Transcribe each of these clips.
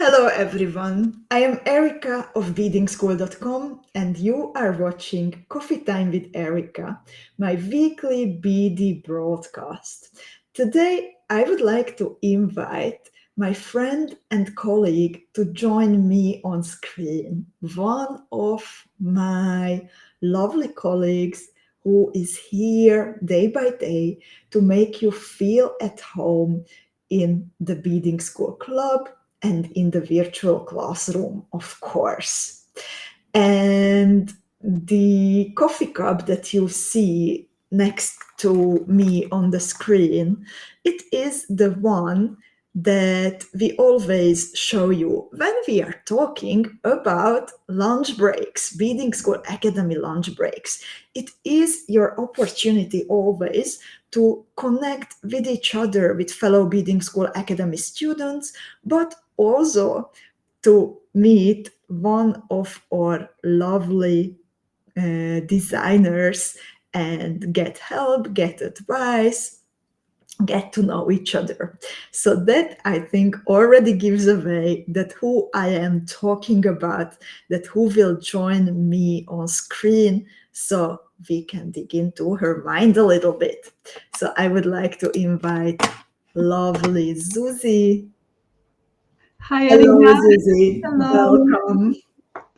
Hello everyone, I am Erika of beadingschool.com and you are watching Coffee Time with Erika, my weekly BD broadcast. Today I would like to invite my friend and colleague to join me on screen, one of my lovely colleagues who is here day by day to make you feel at home in the Beading School Club and in the virtual classroom, of course. And the coffee cup that you see next to me on the screen, it is the one that we always show you when we are talking about lunch breaks, Beading School Academy lunch breaks. It is your opportunity always to connect with each other, with fellow Beading School Academy students, but also to meet one of our lovely designers and get help, get advice, get to know each other. So that I think already gives away that who I am talking about, that who will join me on screen so we can dig into her mind a little bit. So I would like to invite lovely Zuzie. Hi, Hello, Erika. Zuzie. Hello. Welcome.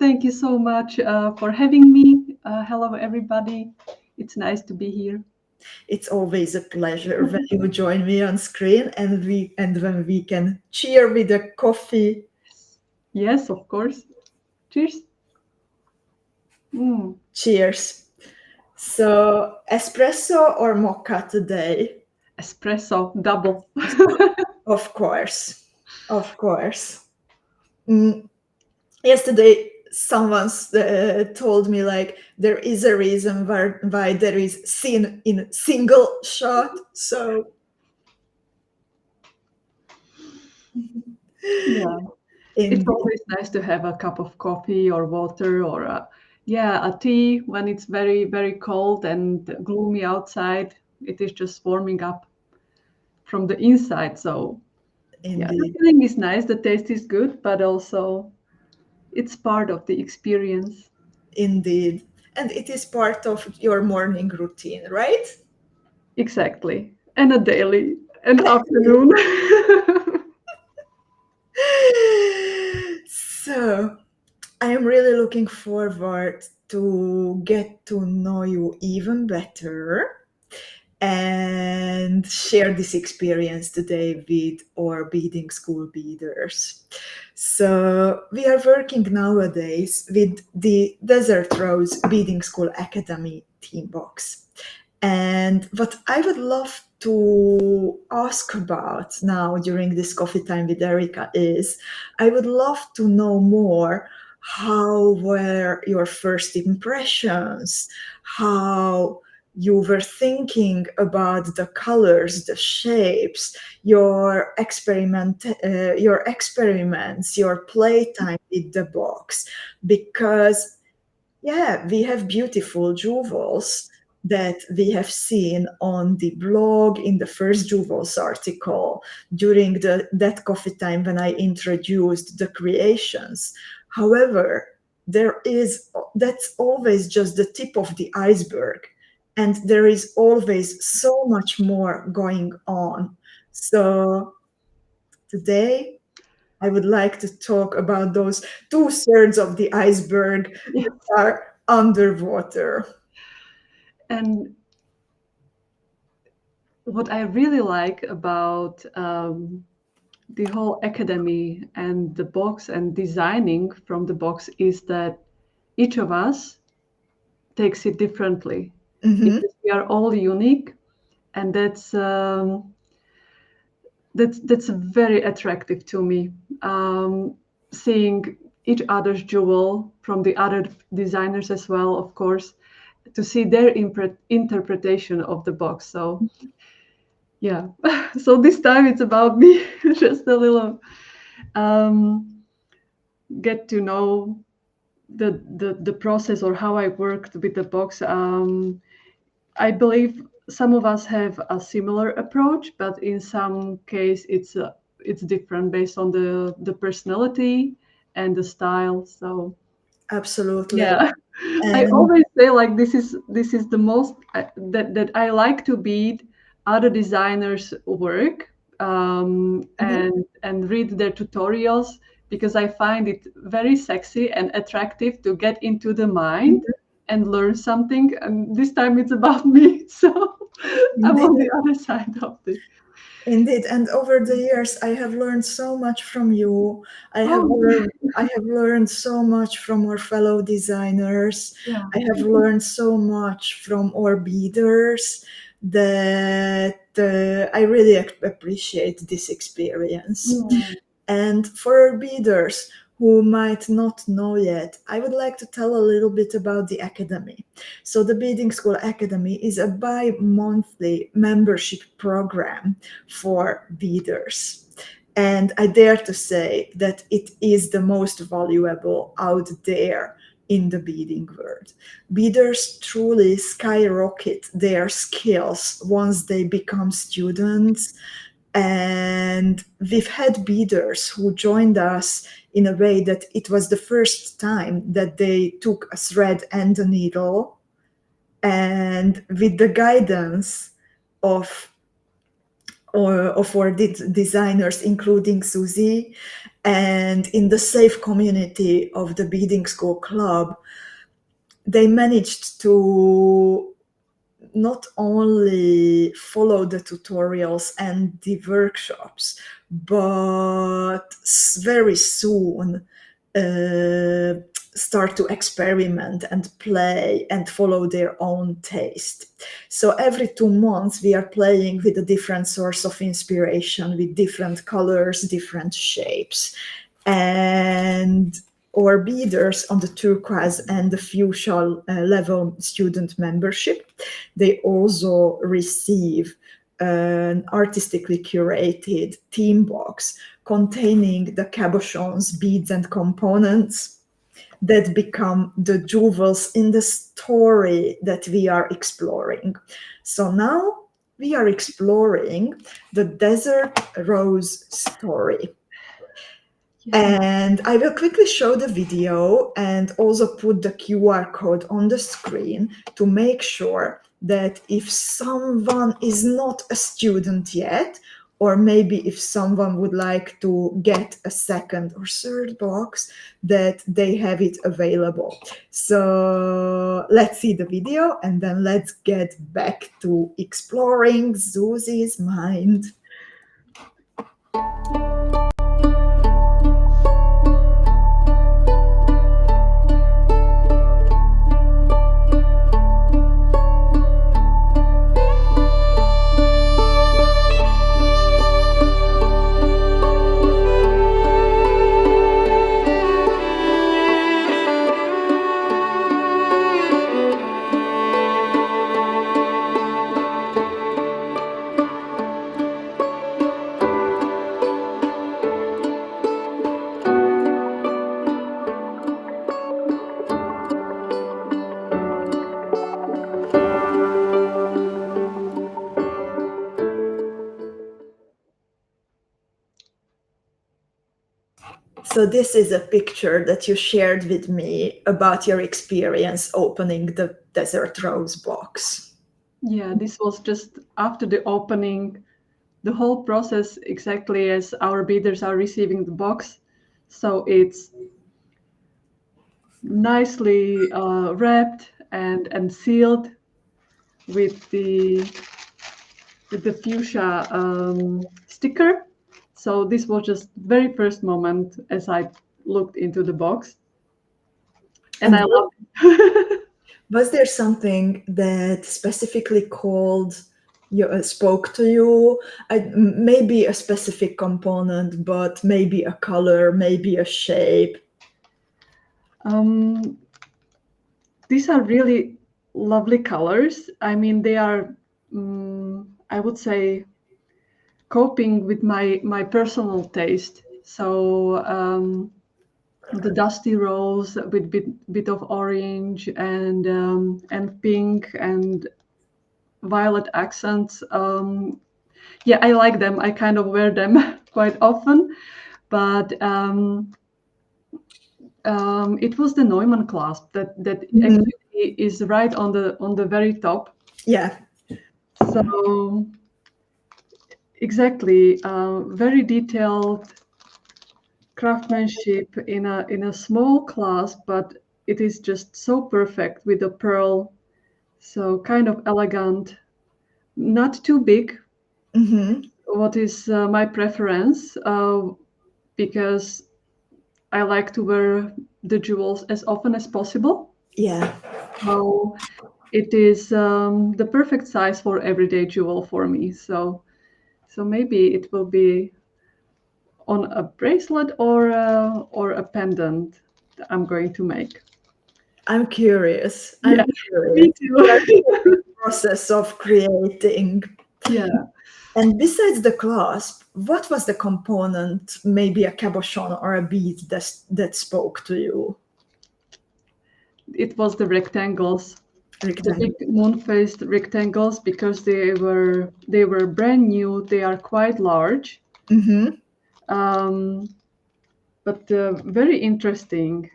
Thank you so much for having me. Hello, everybody. It's nice to be here. It's always a pleasure when you join me on screen and when we can cheer with a coffee. Yes, of course. Cheers. Mm. Cheers. So, espresso or mocha today? Espresso double. Of course. Of course. Yesterday, someone told me like there is a reason why there is sin in single shot. So, Yeah. It's indeed. always nice to have a cup of coffee or water or a tea when it's very, very cold and gloomy outside. It is just warming up from the inside. So, yeah, the Indeed. feeling is nice. The taste is good, but also it's part of the experience. Indeed. And it is part of your morning routine, right? Exactly. And a daily and afternoon. So, I am really looking forward to get to know you even better and share this experience today with our beading school beaders. So, we are working nowadays with the Desert Rose Beading School Academy team box. And what I would love to ask about now during this coffee time with Erika is I would love to know more how were your first impressions, how you were thinking about the colors, the shapes, your experiments, your playtime with the box, because yeah, we have beautiful jewels that we have seen on the blog in the first jewels article during that coffee time when I introduced the creations. However, that's always just the tip of the iceberg, and there is always so much more going on. So today I would like to talk about those two-thirds of the iceberg Yeah. that are underwater. And what I really like about the whole academy and the box and designing from the box is that each of us takes it differently Mhm. because we are all unique, and that's very attractive to me. Seeing each other's jewel from the other designers as well, of course, to see their interpretation of the box. So yeah, so this time it's about me, just a little um, get to know the process or how I worked with the box. I believe some of us have a similar approach, but in some case it's different based on the personality and the style. So Absolutely. yeah, I And always say like this is the most that I like to bead other designers' work, and read their tutorials, because I find it very sexy and attractive to get into the mind and learn something. And this time it's about me, so I'm on the other side of this. indeed, and over the years, I have learned so much from you. Oh, I have learned so much from our fellow designers. yeah. I have learned so much from our beaders that I really appreciate this experience. Mm. And for our beaders who might not know yet, I would like to tell a little bit about the Academy. So, the Beading School Academy is a bi monthly membership program for beaders. And I dare to say that it is the most valuable out there in the beading world. Beaders truly skyrocket their skills once they become students, and we've had beaders who joined us in a way that it was the first time that they took a thread and a needle, and with the guidance of our designers, including Zuzie, and in the safe community of the Beading School Club, they managed to not only follow the tutorials and the workshops, but very soon start to experiment and play and follow their own taste. So every 2 months, we are playing with a different source of inspiration, with different colors, different shapes. And our beaders on the turquoise and the fuchsia level student membership, they also receive an artistically curated theme box containing the cabochons, beads, and components that become the jewels in the story that we are exploring. So now we are exploring the desert rose story. And I will quickly show the video and also put the QR code on the screen to make sure that if someone is not a student yet, or maybe if someone would like to get a second or third box, that they have it available. So let's see the video and then let's get back to exploring Zuzie's mind. So this is a picture that you shared with me about your experience opening the Desert Rose box. Yeah, this was just after the opening, the whole process exactly as our beaders are receiving the box. So it's nicely wrapped and sealed with the fuchsia sticker. So this was just very first moment as I looked into the box, and I loved it. Was there something that specifically spoke to you? Maybe a specific component, but maybe a color, maybe a shape. These are really lovely colors. I mean, they are, I would say, coping with my personal taste. So the dusty rose with bit of orange and pink and violet accents. Yeah, I like them. I kind of wear them quite often, but it was the Neumann clasp that actually is right on the very top. Yeah. So exactly, very detailed craftsmanship in a small clasp, but it is just so perfect with the pearl. So kind of elegant, not too big. Mm-hmm. What is my preference? Because I like to wear the jewels as often as possible. Yeah. So it is the perfect size for everyday jewel for me. So maybe it will be on a bracelet or a pendant that I'm going to make. I'm curious. I'm Yeah, curious. me You are too. in the process of creating. Yeah, And besides the clasp, what was the component, maybe a cabochon or a bead that spoke to you? it was the rectangles, the big Rectangle. moon-faced rectangles, because they were brand new. They are quite large, Mm-hmm. um, but very interesting.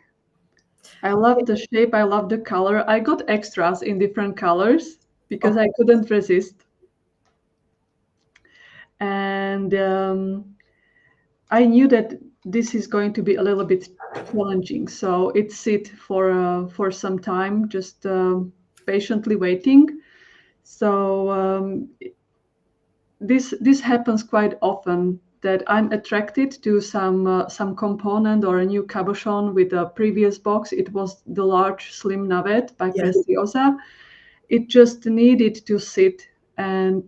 I love the shape. I love the color. I got extras in different colors because I couldn't resist. And I knew that this is going to be a little bit challenging, so it sit for some time, just patiently waiting. So this happens quite often, that I'm attracted to some component or a new cabochon with a previous box. It was the large slim navet by Yeah. Preciosa. It just needed to sit, and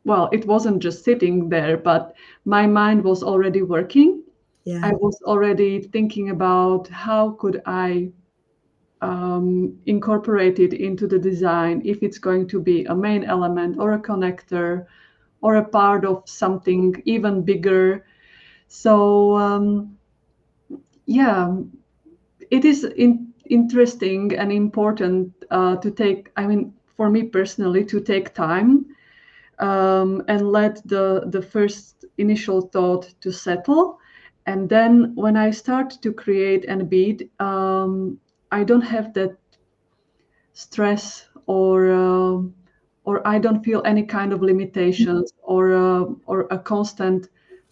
well, it wasn't just sitting there, but my mind was already working. Yeah. I was already thinking about how could I incorporate it into the design, if it's going to be a main element or a connector or a part of something even bigger. So yeah, it is interesting and important to take. I mean, for me personally, to take time and let the first initial thought to settle. And then when I start to create and bead, I don't have that stress or I don't feel any kind of limitations or a constant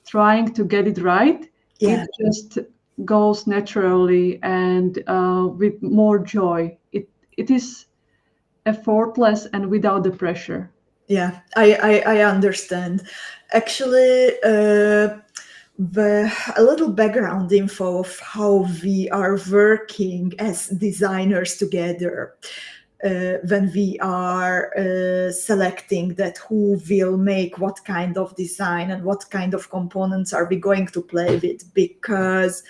trying to get it right. It Yeah. just goes naturally and with more joy. It is effortless and without the pressure. Yeah. I understand. Actually, a little background info of how we are working as designers together. When we are selecting that who will make what kind of design and what kind of components are we going to play with, because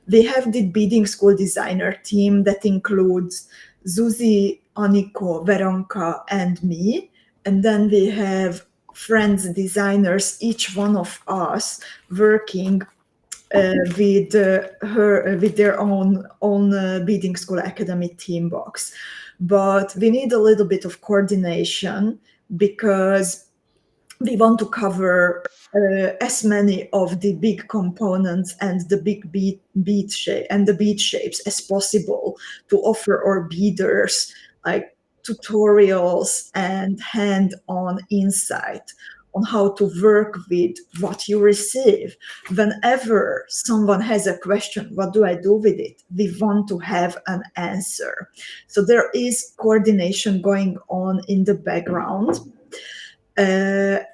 we have the beading school designer team that includes Zuzie, Aniko, Veronka, and me. And then we have friends designers, each one of us working with her with their own beading school academy team box. But we need a little bit of coordination because we want to cover as many of the big components and the big bead shape and the bead shapes as possible to offer our beaders like tutorials and hand-on insight on how to work with what you receive. Whenever someone has a question, what do I do with it? We want to have an answer. So there is coordination going on in the background. And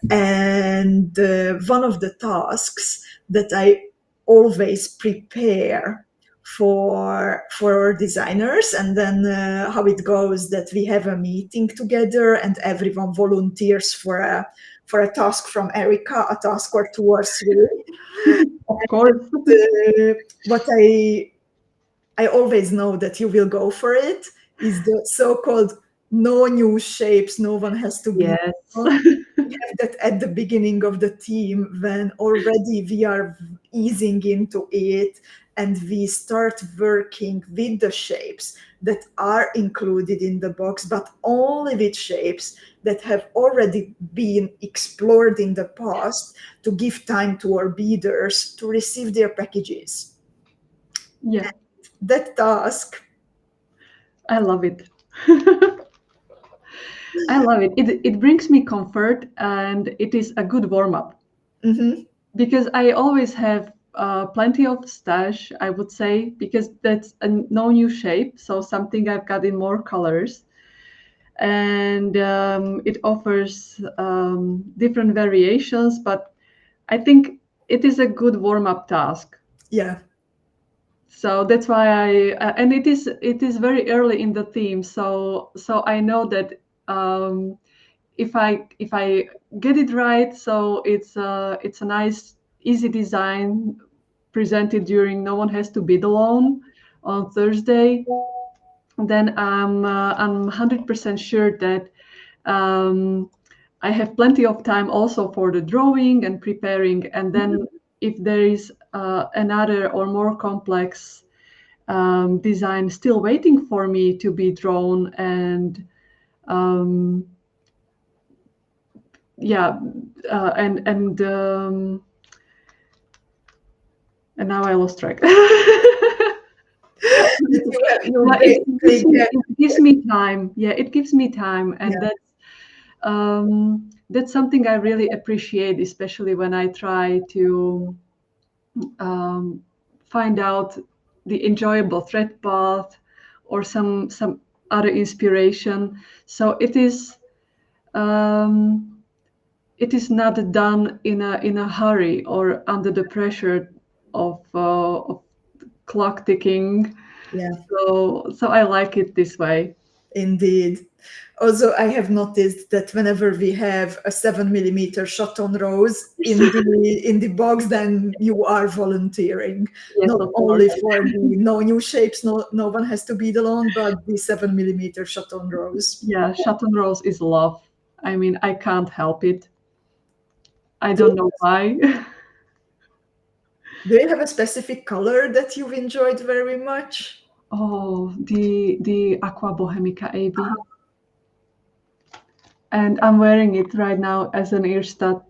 one of the tasks that I always prepare for our designers, and then how it goes that we have a meeting together and everyone volunteers for a task from Erika, a task or two or three. Of course. What I always know that you will go for it is the so-called no new shapes, no one has to be. Yes. We have that at the beginning of the team when already we are easing into it and we start working with the shapes. that are included in the box, but only with shapes that have already been explored in the past, to give time to our beaders to receive their packages. Yeah, That task, I love it. I love it. It brings me comfort, and it is a good warm up mhm, because I always have plenty of stash, I would say, because that's no new shape, so something I've got in more colors, and it offers different variations. But I think it is a good warm up task. yeah, So that's why and it is very early in the theme, so I know that if I get it right, so it's a nice easy design presented during No One Has to Bid Alone on Thursday, then I'm 100% sure that I have plenty of time also for the drawing and preparing, and then if there is another or more complex design still waiting for me to be drawn, and um, yeah, and now I lost track. you Yeah, basically get, it gives me time. Yeah, it gives me time, and yeah, that's something I really appreciate, especially when I try to um, find out the enjoyable thread path or some other inspiration. So um, it is not done in a hurry or under the pressure of clock ticking. yeah. So I like it this way. Indeed. Also, I have noticed that whenever we have a 7 millimeter shot on rose in the box, then you are volunteering, Yes, not of course. only for the no new shapes, no one has to bead alone, but the 7 millimeter shot on rose. Yeah, Chaton Rose is love. I mean, I can't help it. I Do you, don't know why. do you have a specific color that you've enjoyed very much? Oh, the Aqua Bohemica AB, and I'm wearing it right now as an ear stud.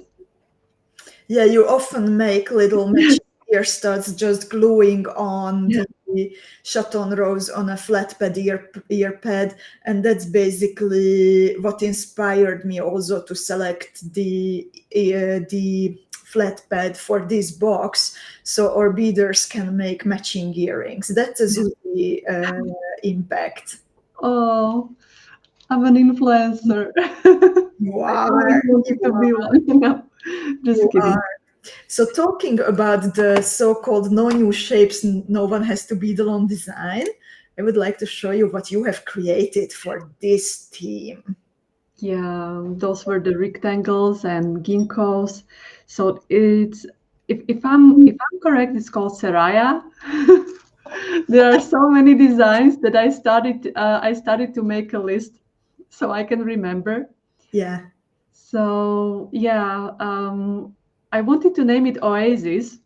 Yeah, you often make little matching ear studs just gluing on Yeah, the chaton rose on a flat pad ear pad, and that's basically what inspired me also to select the flat pad for this box, so our beaders can make matching earrings. That's a Zuzie impact. oh, I'm an influencer. You I are, always wanted you to be are, one. No, you just kidding. are. So talking about the so-called no new shapes, no one has to be the long design, I would like to show you what you have created for this theme. Yeah, those were the rectangles and ginkgos. So it's if I'm correct, it's called Seraya. There are so many designs that I started to make a list so I can remember. Yeah, So yeah, I wanted to name it Oasis,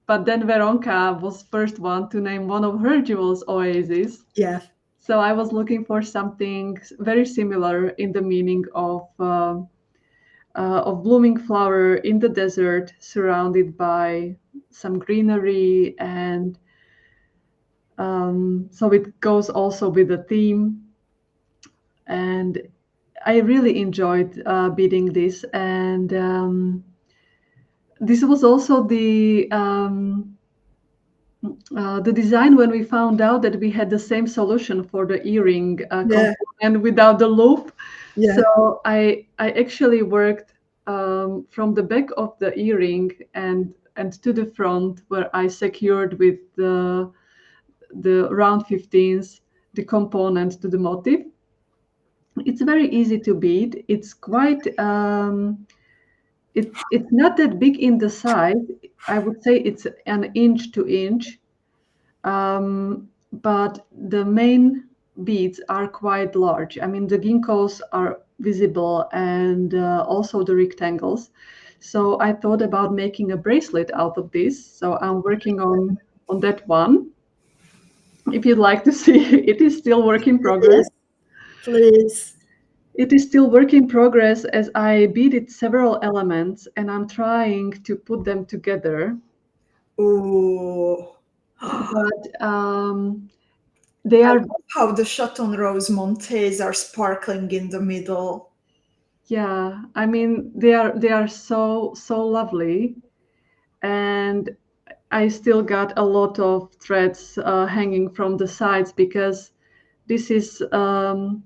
but then Veronka was first one to name one of her jewels Oasis. yeah, So I was looking for something very similar in the meaning of blooming flower in the desert, surrounded by some greenery, and so it goes also with the theme. And I really enjoyed beading this, and this was also the design when we found out that we had the same solution for the earring yeah, component without the loop. yeah, So I actually worked from the back of the earring and to the front, where I secured with the round 15s the component to the motif. It's very easy to bead. It's quite it's not that big in the size. I would say it's an inch to inch, but the main beads are quite large. I mean, the ginkgos are visible, and also the rectangles. So I thought about making a bracelet out of this. So I'm working on that one. if you'd like to see. It is still work in progress. Please, please. It is still work in progress as I beaded several elements and I'm trying to put them together. Ooh. But they I are, love how the Chaton Rose Montes are sparkling in the middle. yeah, I mean, they are so lovely. And I still got a lot of threads hanging from the sides because this is one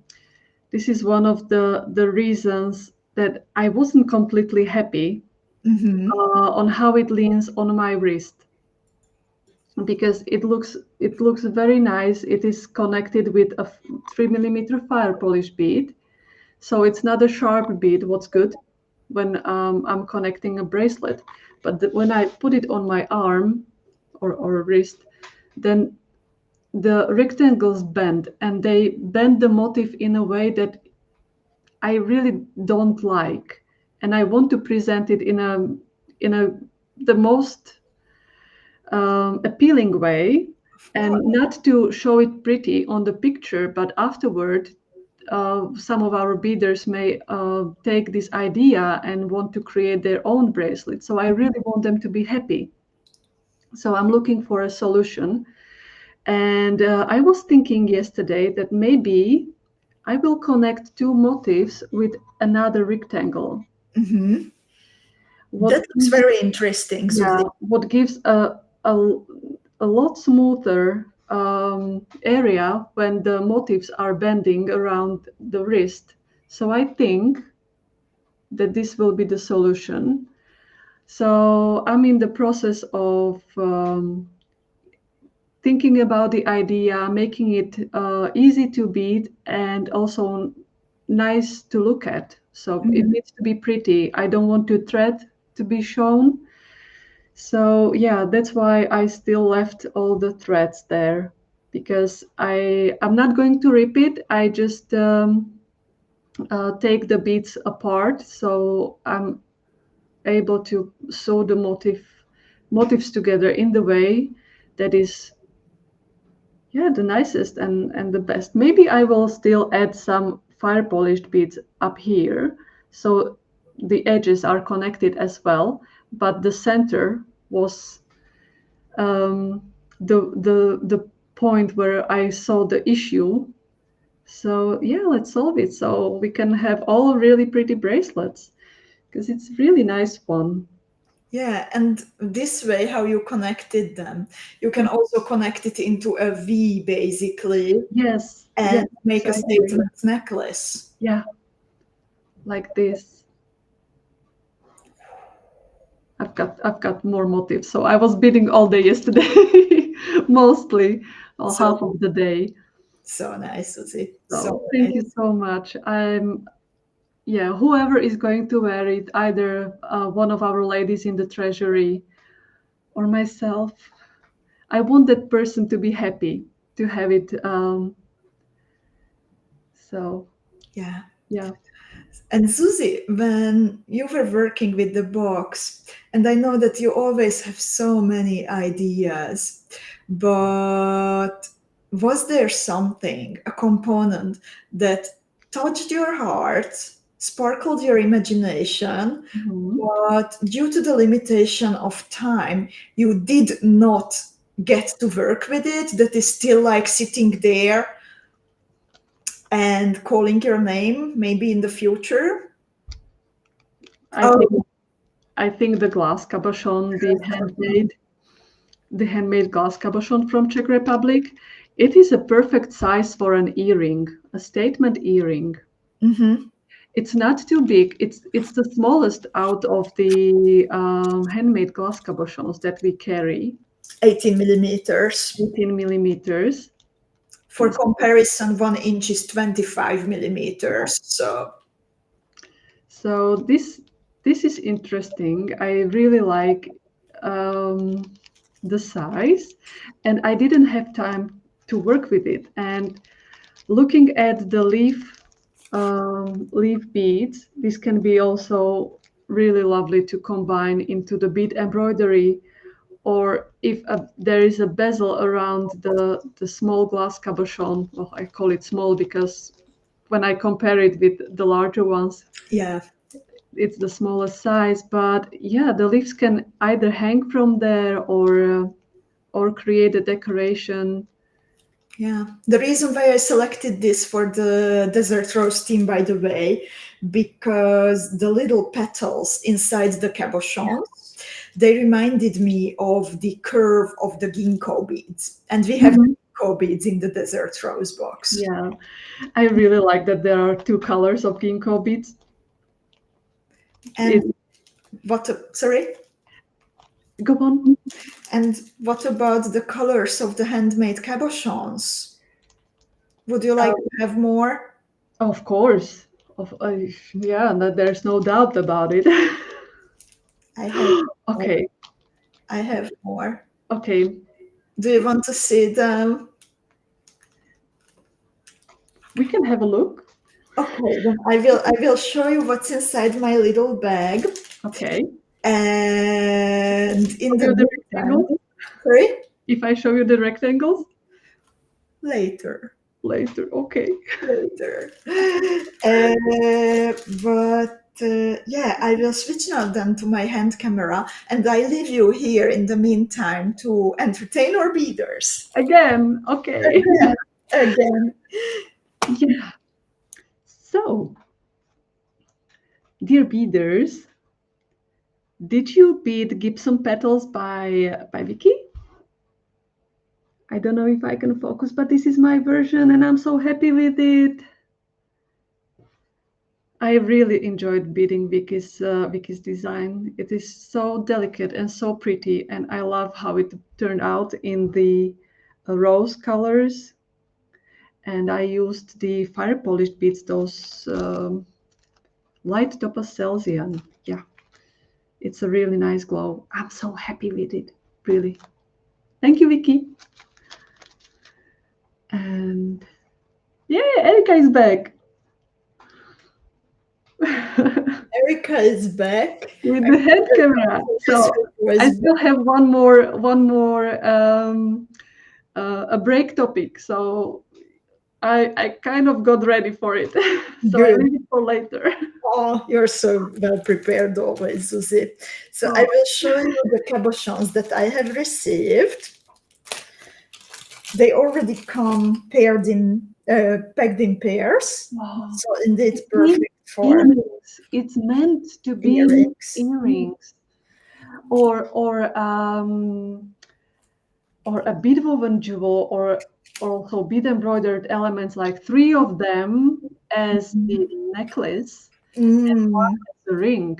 of the reasons that I wasn't completely happy Mm-hmm. on how it leans on my wrist, because it looks very nice. It is connected with a 3 millimeter fire polish bead, so it's not a sharp bead. What's good when I'm connecting a bracelet, but when I put it on my arm or wrist, then the rectangles bend, and they bend the motif in a way that I really don't like, and I want to present it in a the most appealing way, and not to show it pretty on the picture, but afterward, some of our beaders may take this idea and want to create their own bracelet. So I really want them to be happy. So I'm looking for a solution. And I was thinking yesterday that maybe I will connect two motifs with another rectangle. Mm-hmm. What That looks very interesting, Yeah, Zuzi. what gives a, a lot smoother area when the motifs are bending around the wrist. So I think that this will be the solution. So I'm in the process of thinking about the idea, making it easy to bead and also nice to look at. So it Mm-hmm. needs to be pretty. I don't want to thread to be shown. So yeah, that's why I still left all the threads there, because I'm not going to rip it. I just take the beads apart, so I'm able to sew the motifs together in the way that is, yeah, the nicest and the best. Maybe I will still add some fire polished beads up here, so the edges are connected as well, but the center was um, the point where I saw the issue. So yeah, let's solve it so we can have all really pretty bracelets, because it's really nice one. Yeah, and this way, how you connected them, you can also connect it into a V basically Yes, yes, and make a exactly. statement necklace. Yeah, like this. I've got more motifs. So I was bidding all day yesterday, mostly, or So half of the day. so nice, Susie. So So thank you nice. so much. Yeah, whoever is going to wear it, either one of our ladies in the Treasury or myself, I want that person to be happy to have it. So Yeah. yeah. And Susie, when you were working with the box, and I know that you always have so many ideas, but was there something, a component that touched your heart, sparkled your imagination, Mhm. but due to the limitation of time, you did not get to work with it, that is still like sitting there and calling your name maybe in the future? I Oh, think I think the glass cabochon, the handmade glass cabochon from Czech Republic, it is a perfect size for an earring, a statement earring. mm-hmm. It's not too big. It's the smallest out of the handmade glass cabochons that we carry, 18 millimeters. 18 millimeters. For comparison, 1 inch is 25 millimeters. So, So this is interesting. I really like um, the size, and I didn't have time to work with it. And looking at the leaf beads, this can be also really lovely to combine into the bead embroidery or if there is a bezel around the small glass cabochon. Well, I call it small because when I compare it with the larger ones, Yeah. it's the smallest size. But yeah, the leaves can either hang from there or create a decoration. Yeah, the reason why I selected this for the desert rose theme, by the way, because the little petals inside the cabochons, they reminded me of the curve of the ginkgo beads, and we have ginkgo beads in the desert rose box. Yeah, I really like that there are two colors of ginkgo beads. And sorry? Go on. And what about the colors of the handmade cabochons? Would you like to have more? Of course. Yeah, there's no doubt about it. I have Okay. I have more. Okay. Do you want to see them? We can have a look. Okay, then I will show you what's inside my little bag. Okay. And in the rectangles? sorry? If I show you the rectangles? Later. Later, okay. Later. Yeah, I will switch now then to my hand camera, and I leave you here in the meantime to entertain our beaders. Again, okay. Again. Yeah. So, dear beaders, did you bead Gibson Petals by Vicky? I don't know if I can focus, but this is my version and I'm so happy with it. I really enjoyed beading Vicky's design. It is so delicate and so pretty, and I love how it turned out in the rose colors. And I used the fire polished beads, those light topaz Celsian. Yeah, it's a really nice glow. I'm so happy with it, really. Thank you, Vicky. And yeah, Erika is back. Erika is back with the head camera. So I still have one more a break topic. So I kind of got ready for it. So Good. I leave it for later. Oh, you're so well prepared always, Zuzie. So I will show you the cabochons that I have received. They already come paired in, pegged in pairs. Wow. So indeed perfect for earrings. It's meant to be earrings. Or a bead woven jewel, or also bead embroidered elements, like 3 of them as the necklace and 1 as the ring.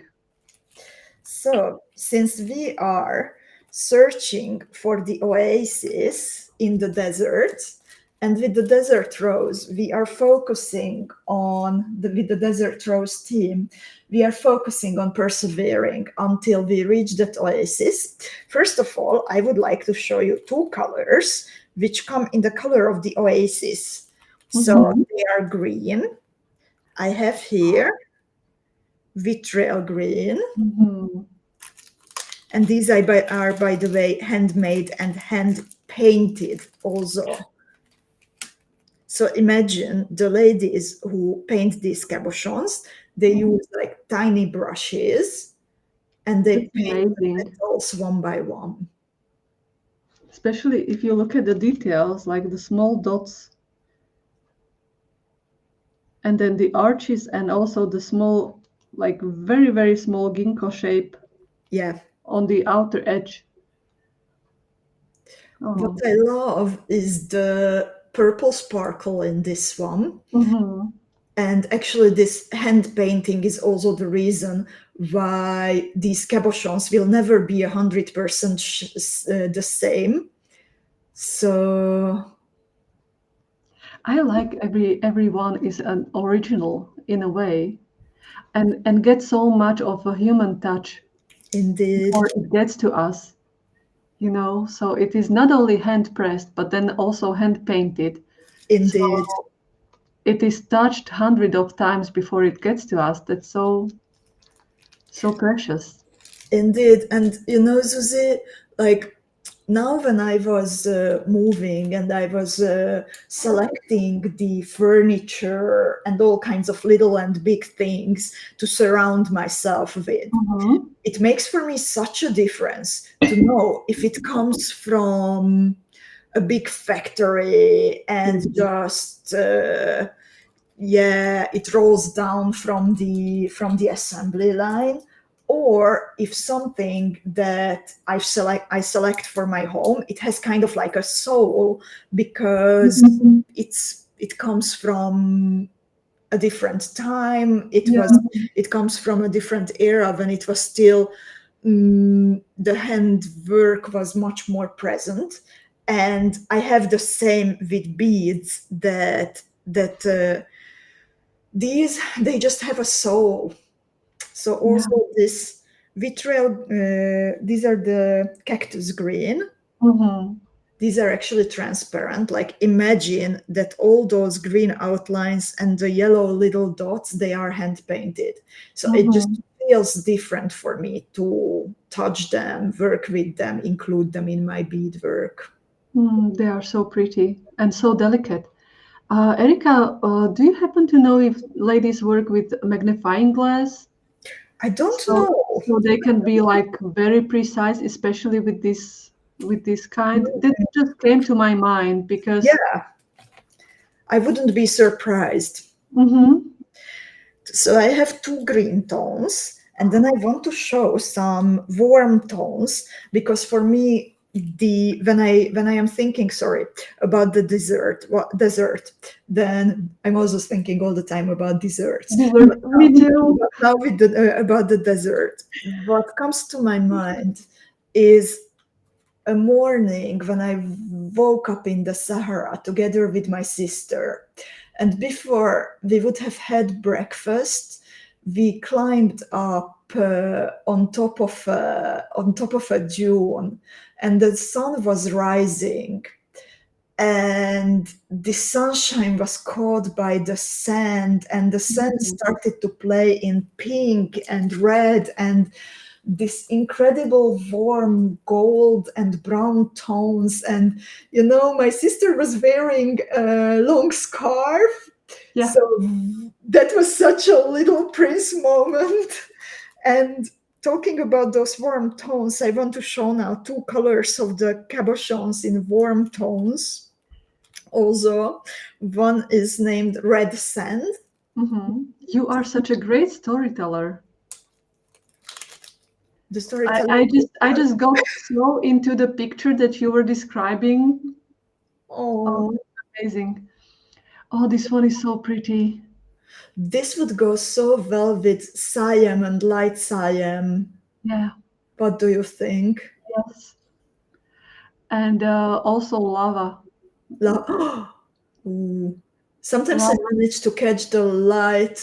So since we are searching for the oasis in the desert, and with the desert rose, we are focusing on with the desert rose theme, we are focusing on persevering until we reach that oasis. First of all, I would like to show you 2 colors which come in the color of the oasis. So they are green. I have here vitriol green. And these are, by the way, handmade and hand painted also. So imagine the ladies who paint these cabochons, they use like tiny brushes and they paint the petals one by one. Especially if you look at the details, like the small dots, and then the arches, and also the small, like very, very small ginkgo shape. Yeah. On the outer edge. What I love is the purple sparkle in this one. And actually this hand painting is also the reason why these cabochons will never be 100% the same. So I like everyone is an original in a way, and get so much of a human touch. Indeed. Or it gets to us, so it is not only hand pressed, but then also hand painted. Indeed. So it is touched hundreds of times before it gets to us. That's so precious. Indeed. And Zuzie, like now when I was moving and I was selecting the furniture and all kinds of little and big things to surround myself with, Mm-hmm. it makes for me such a difference to know if it comes from a big factory and just it rolls down from the assembly line, or if something that I select for my home, it has kind of like a soul because it comes from a different time. Yeah. It comes from a different era when it was still the handwork was much more present. And I have the same with beads that these they just have a soul. So Yeah. also this vitriol, these are the cactus green. Mm-hmm. These are actually transparent. Like imagine that all those green outlines and the yellow little dots, they are hand painted. So it just Mm-hmm. feels different for me to touch them, work with them, include them in my beadwork. They are so pretty and so delicate. Erika, do you happen to know if ladies work with magnifying glass? I don't So, know. so they can be like very precise, especially with this kind. This just came to my mind because. Yeah, I wouldn't be surprised. Mm-hmm. So I have two green tones, and then I want to show some warm tones because for me, the when I am thinking, sorry, about the dessert, then I'm also thinking all the time about desserts. Dessert. Me too. But now with about the dessert, what comes to my mind is a morning when I woke up in the Sahara together with my sister. And before we would have had breakfast, we climbed up on top of a dune, and the sun was rising. And the sunshine was caught by the sand, and the sand started to play in pink and red and this incredible warm gold and brown tones. And my sister was wearing a long scarf, Yeah. so that was such a little prince moment. And talking about those warm tones, I want to show now two colors of the cabochons in warm tones. Also, one is named red sand. Mm-hmm. You are such a great storyteller. The I, storytelling. I just I just got so into the picture that you were describing. Oh, Oh, amazing. Oh, this one is so pretty. this would go so well with Siam and light Siam. Yeah. What do you think? Yes. And also lava. Ooh. Sometimes I Lava. manage to catch the light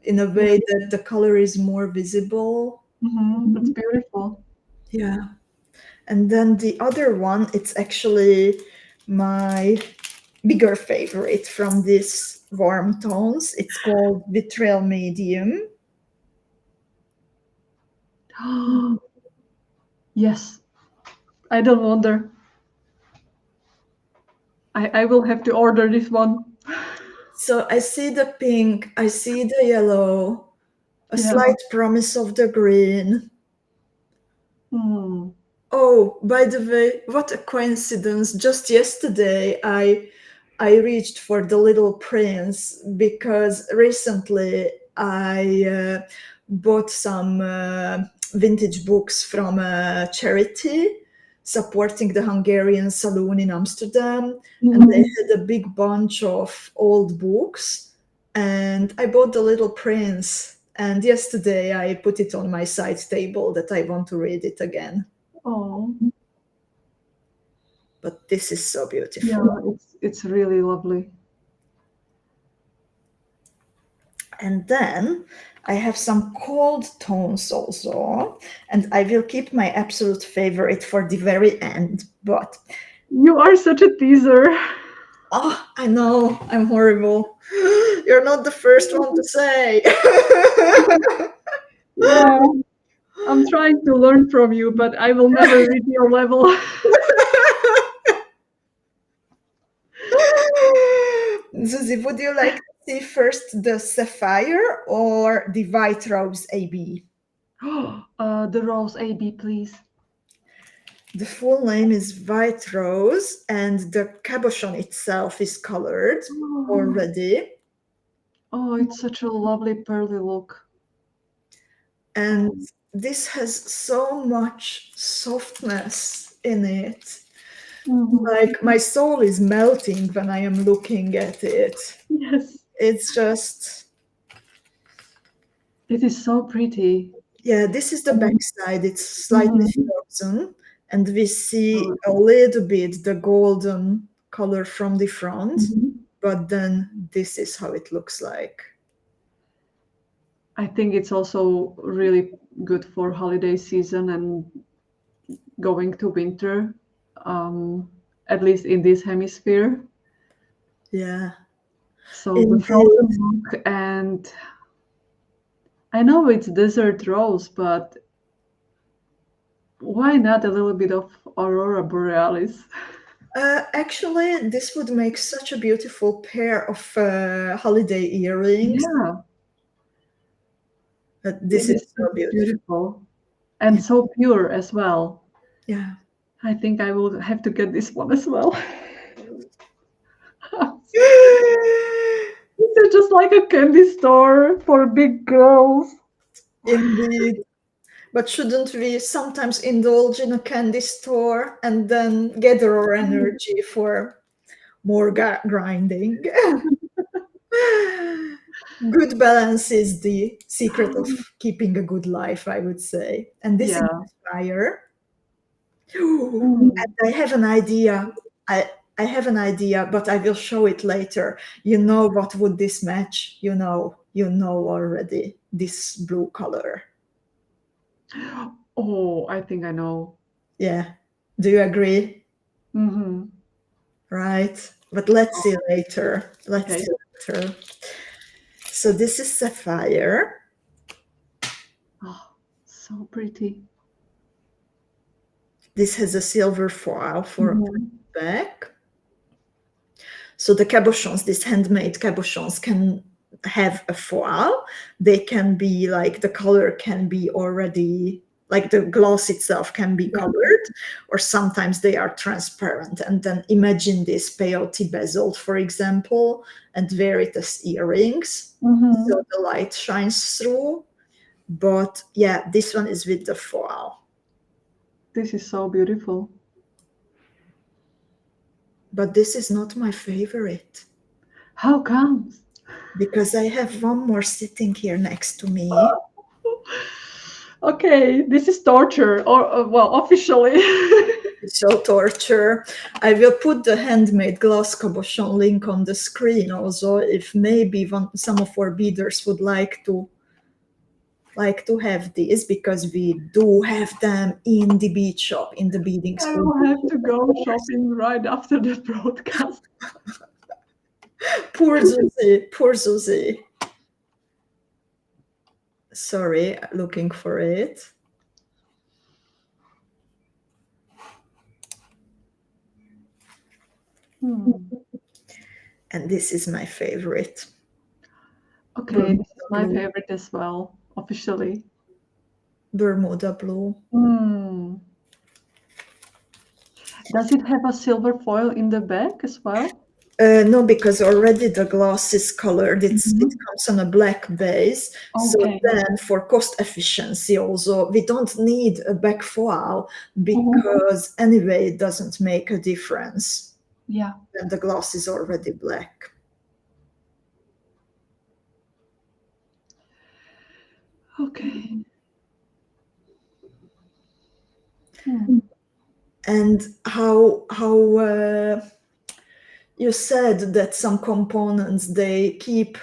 in a Yeah. way that the color is more visible. Mm-hmm. It's beautiful. Yeah. And then the other one, it's actually my bigger favorite from these warm tones. It's called Vitriol Medium. Yes. I don't wonder. I will have to order this one. So I see the pink, I see the yellow, a Yeah. slight promise of the green. Hmm. Oh, by the way, what a coincidence. Just yesterday, I reached for the Little Prince because recently I bought some vintage books from a charity supporting the Hungarian saloon in Amsterdam. And they had a big bunch of old books. And I bought the Little Prince. And yesterday I put it on my side table that I want to read it again. Oh. But this is so beautiful. Yeah, it's really lovely. And then I have some cold tones also, and I will keep my absolute favorite for the very end. But You are such a teaser. oh, I know I'm horrible. You're not the first one to say. Yeah. I'm trying to learn from you, but I will never reach your level. Zuzie, would you like to see first the sapphire or the white rose AB? The rose AB, please. The full name is White Rose, and the cabochon itself is colored already. Oh, it's such a lovely pearly look. And this has so much softness in it. Like my soul is melting when I am looking at it. Yes. It's just, It is so pretty. yeah, this is the back side. It's slightly frozen, and we see a little bit the golden color from the front, but then this is how it looks like. I think it's also really good for holiday season and going to winter, at least in this hemisphere. Yeah. So the frozen look, and I know it's desert rose, but why not a little bit of aurora borealis? Actually, this would make such a beautiful pair of holiday earrings. Yeah, This it is so beautiful. and so pure as well. Yeah. I think I will have to get this one as well. It's just like a candy store for big girls. Indeed. But shouldn't we sometimes indulge in a candy store and then gather our energy for more grinding? Good balance is the secret of keeping a good life, I would say. And this is fire. And I have an idea. I have an idea, but I will show it later. You know what would this match? You know already this blue color. Oh, I think I know. Yeah. Do you agree? Mm-hmm. Right. But let's see later. Let's see later. So this is sapphire. Oh, so pretty. This has a silver foil for back. So the cabochons, these handmade cabochons, can have a foil. They can be like, the color can be already, like the gloss itself can be colored, or sometimes they are transparent. And then imagine this peyote bezel, for example, and wear it as earrings. So the light shines through. But yeah, this one is with the foil. This is so beautiful. But this is not my favorite. How comes? Because I have one more sitting here next to me. Okay, this is torture, or well, officially. So torture. I will put the handmade glass cabochon link on the screen also, if maybe some of our beaders would like to have these, because we do have them in the bead shop, in the beading I school. will have to go shopping right after the broadcast. Poor Zuzie, poor Zuzie. Sorry, looking for it. And this is my favorite. Okay, this is my favorite as well, officially. Bermuda blue. Does it have a silver foil in the back as well? No, because already the glass is colored. It comes on a black base. Okay. So then for cost efficiency also, we don't need a back foil, because anyway, it doesn't make a difference. Yeah. Then the glass is already black. Okay. And how you said that some components, they keep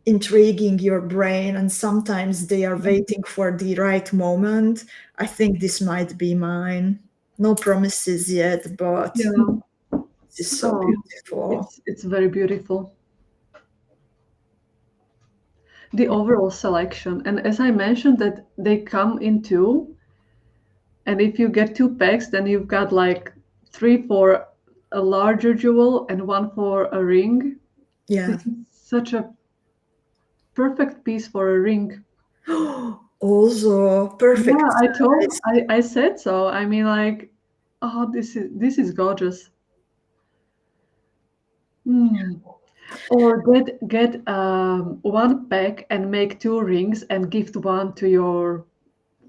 intriguing your brain, and sometimes they are waiting for the right moment. I think this might be mine. No promises yet, but this is so beautiful. It's very beautiful. the overall selection. And as I mentioned, that they come in two, and if you get two packs, then you've got like three for a larger jewel and one for a ring. Yeah. This is such a perfect piece for a ring. Also perfect Yeah, size. I said so. I mean, like, oh, this is gorgeous. Hmm. Or get one pack and make two rings and gift one to your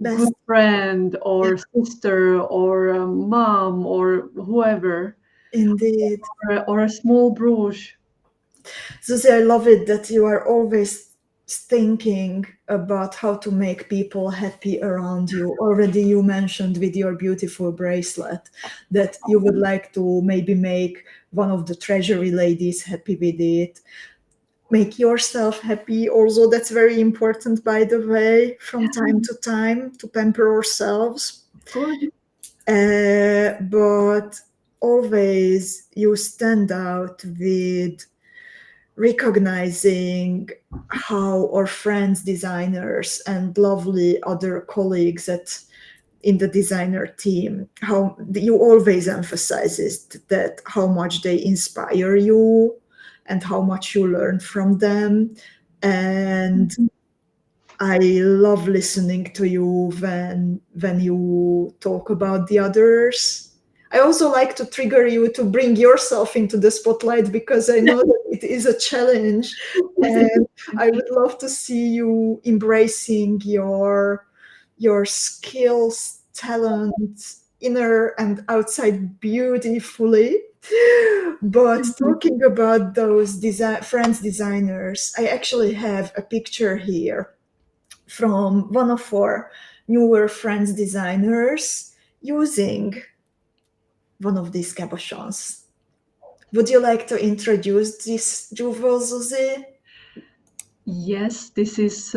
good Best. friend Yeah, or sister or mom or whoever, indeed. or a small brooch. Zuzie, I love it that you are always thinking about how to make people happy around you. Already you mentioned with your beautiful bracelet that you would like to maybe make one of the Treasury ladies happy with it. Make yourself happy. Also, that's very important, by the way, from time to time to pamper ourselves. Of course. But always you stand out with recognizing how our friends, designers, and lovely other colleagues in the designer team, how you always emphasizes that how much they inspire you and how much you learn from them. And I love listening to you when you talk about the others. I also like to trigger you to bring yourself into the spotlight because I know that it is a challenge, and I would love to see you embracing your skills, talents, inner and outside beautifully. But talking about those friends designers, I actually have a picture here from one of our newer friends designers using one of these cabochons. Would you like to introduce this jewel, Zuzie? Yes, this is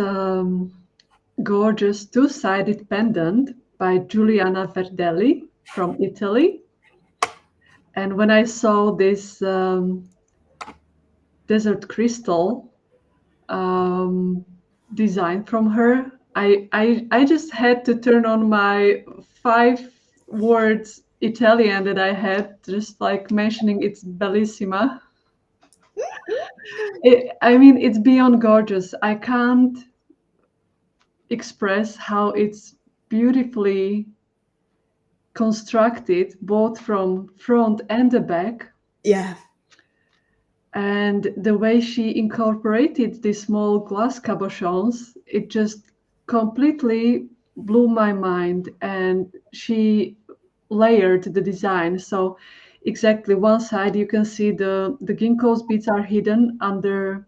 gorgeous two-sided pendant by Juliana Verdelli from Italy. And when I saw this desert crystal design from her, I just had to turn on my 5 words Italian that I had, just like mentioning it's bellissima. I mean, it's beyond gorgeous. I can't express how it's beautifully constructed, both from front and the back. Yeah, And the way she incorporated these small glass cabochons, it just completely blew my mind. And she layered the design. So exactly one side you can see the ginkgo's beads are hidden under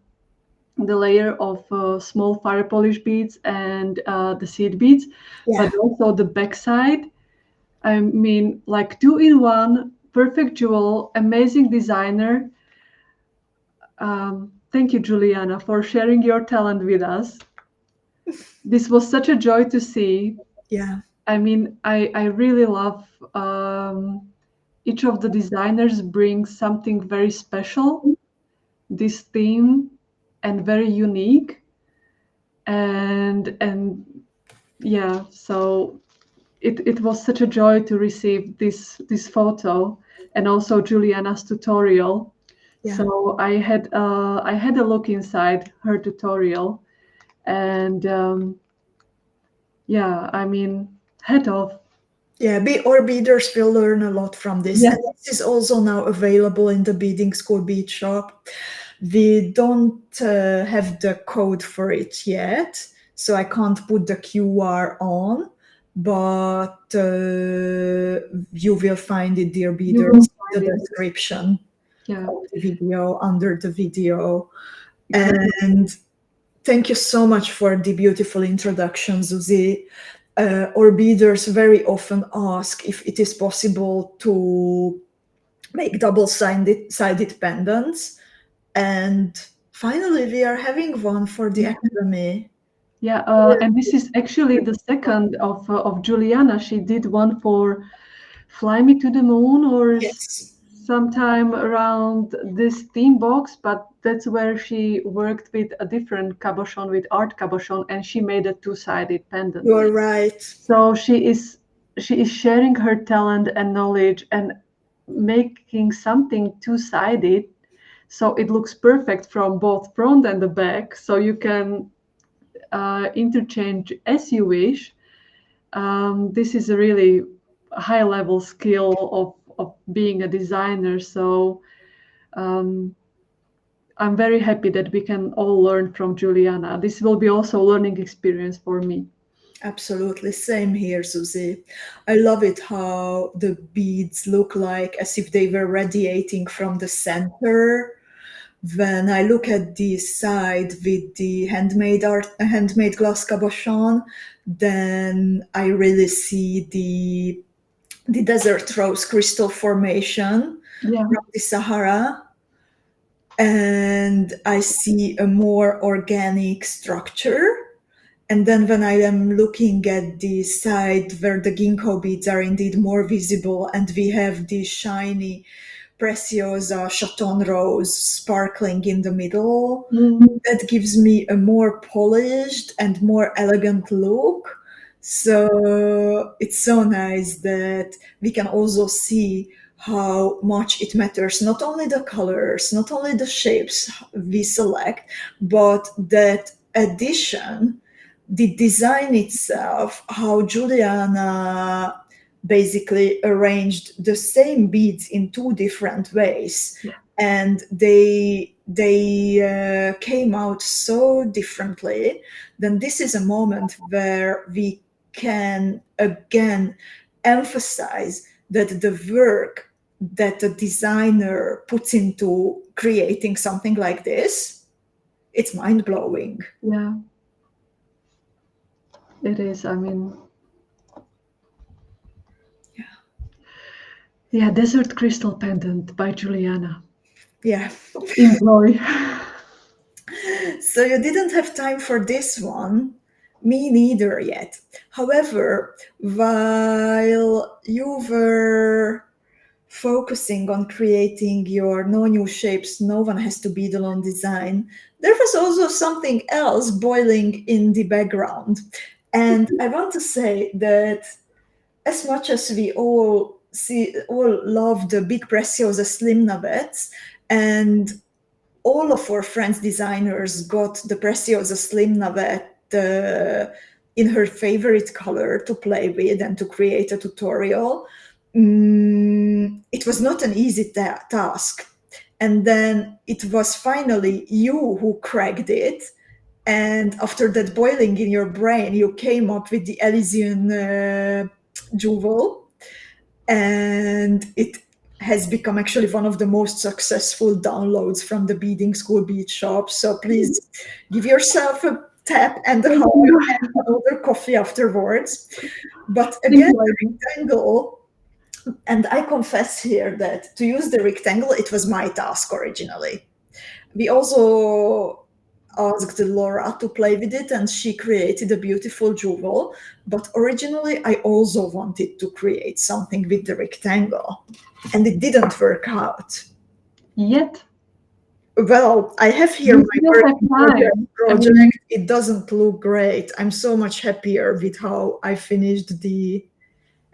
the layer of small fire polish beads and the seed beads, yeah, but also the back side. I mean, like two in one, perfect jewel, amazing designer. Thank you, Juliana, for sharing your talent with us. This was such a joy to see. yeah, I mean, I really love each of the designers brings something very special, this theme, and very unique. And yeah, so it was such a joy to receive this photo and also Juliana's tutorial. yeah. So I had a look inside her tutorial, and yeah, I mean, head off. Yeah, our beaders will learn a lot from this. Yes. And this is also now available in the Beading School Bead Shop. We don't have the code for it yet, so I can't put the QR on, but you will find it, dear You will beaders, in find the it. description Yeah. of the video, under the video. Exactly. And thank you so much for the beautiful introduction, Zuzie. Our beaders very often ask if it is possible to make double-sided pendants. And finally, we are having one for the Yeah. academy. Yeah, and this is actually the second of Juliana. She did one for Fly Me to the Moon or Yes. sometime around this theme box, but that's where she worked with a different cabochon, with art cabochon, and she made a two-sided pendant. You're right. So she is sharing her talent and knowledge and making something two-sided, so it looks perfect from both front and the back. So you can interchange as you wish. This is a really high-level skill of being a designer. So I'm very happy that we can all learn from Juliana. This will be also a learning experience for me. Absolutely. Same here, Zuzie. I love it how the beads look like as if they were radiating from the center. When I look at the side with the handmade glass cabochon, then I really see the desert rose crystal formation from the Sahara. And I see a more organic structure. And then when I am looking at the side where the ginkgo beads are indeed more visible, and we have the shiny Preciosa chaton rose sparkling in the middle, that gives me a more polished and more elegant look. So it's so nice that we can also see how much it matters, not only the colors, not only the shapes we select, but that addition, the design itself, how Juliana basically arranged the same beads in two different ways, and they came out so differently. Then this is a moment where we can again emphasize that the work that a designer puts into creating something like this, it's mind-blowing. Yeah, it is. I mean, yeah, Desert Crystal Pendant by Juliana. Yeah. Enjoy. So you didn't have time for this one. Me neither yet. However, while you were focusing on creating your no new shapes, no one has to be the lone design, there was also something else boiling in the background. And I want to say that as much as we all love the big Preciosa slim navettes, and all of our friends designers got the Preciosa slim navette in her favorite color to play with and to create a tutorial. It was not an easy task. And then it was finally you who cracked it. And after that boiling in your brain, you came up with the Elysian jewel. And it has become actually one of the most successful downloads from the Beading School bead shop. So please give yourself a tap and a hug and another coffee afterwards. But again, the rectangle, and I confess here that to use the rectangle, it was my task originally. We also asked Laura to play with it, and she created a beautiful jewel. But originally, I also wanted to create something with the rectangle, and it didn't work out. Yet? Well, I have here my project. It doesn't look great. I'm so much happier with how I finished the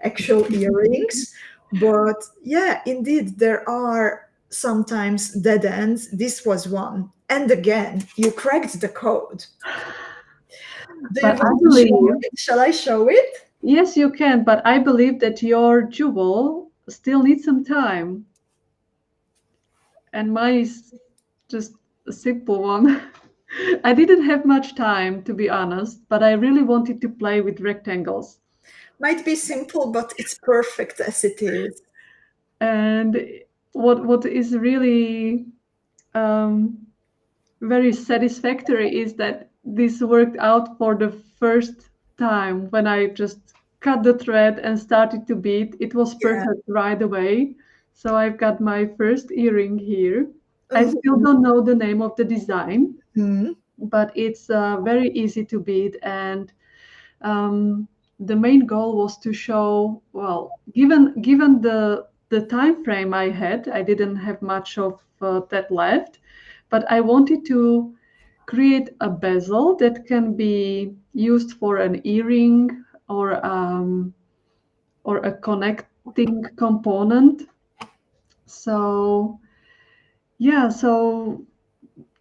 actual earrings. But yeah, indeed, there are sometimes dead ends. This was one. And again, you cracked the code. Shall I show it? Yes, you can, but I believe that your jewel still needs some time. And mine is just a simple one. I didn't have much time, to be honest, but I really wanted to play with rectangles. Might be simple, but it's perfect as it is. And what is really very satisfactory is that this worked out for the first time. When I just cut the thread and started to bead, it was perfect right away. So I've got my first earring here. I still don't know the name of the design, but it's very easy to bead. And the main goal was to show, well, given the the time frame I had. I didn't have much of that left, but I wanted to create a bezel that can be used for an earring or a connecting component. So yeah, so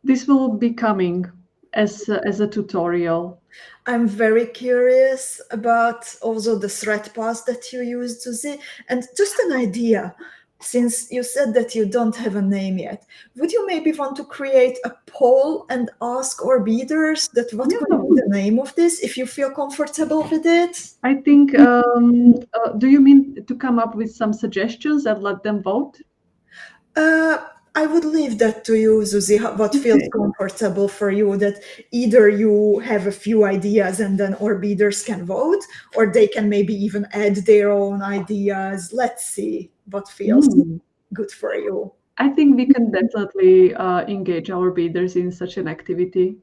this will be coming as a tutorial. I'm very curious about also the thread path that you use, Zuzi. And just an idea, since you said that you don't have a name yet, would you maybe want to create a poll and ask our beaders that what could Yeah, be the name of this, if you feel comfortable with it? I think. Do you mean to come up with some suggestions and let them vote? Uh, I would leave that to you, Zuzi, what feels Okay. comfortable for you, that either you have a few ideas and then our beaders can vote, or they can maybe even add their own ideas. Let's see what feels Hmm. good for you. I think we can definitely engage our beaders in such an activity.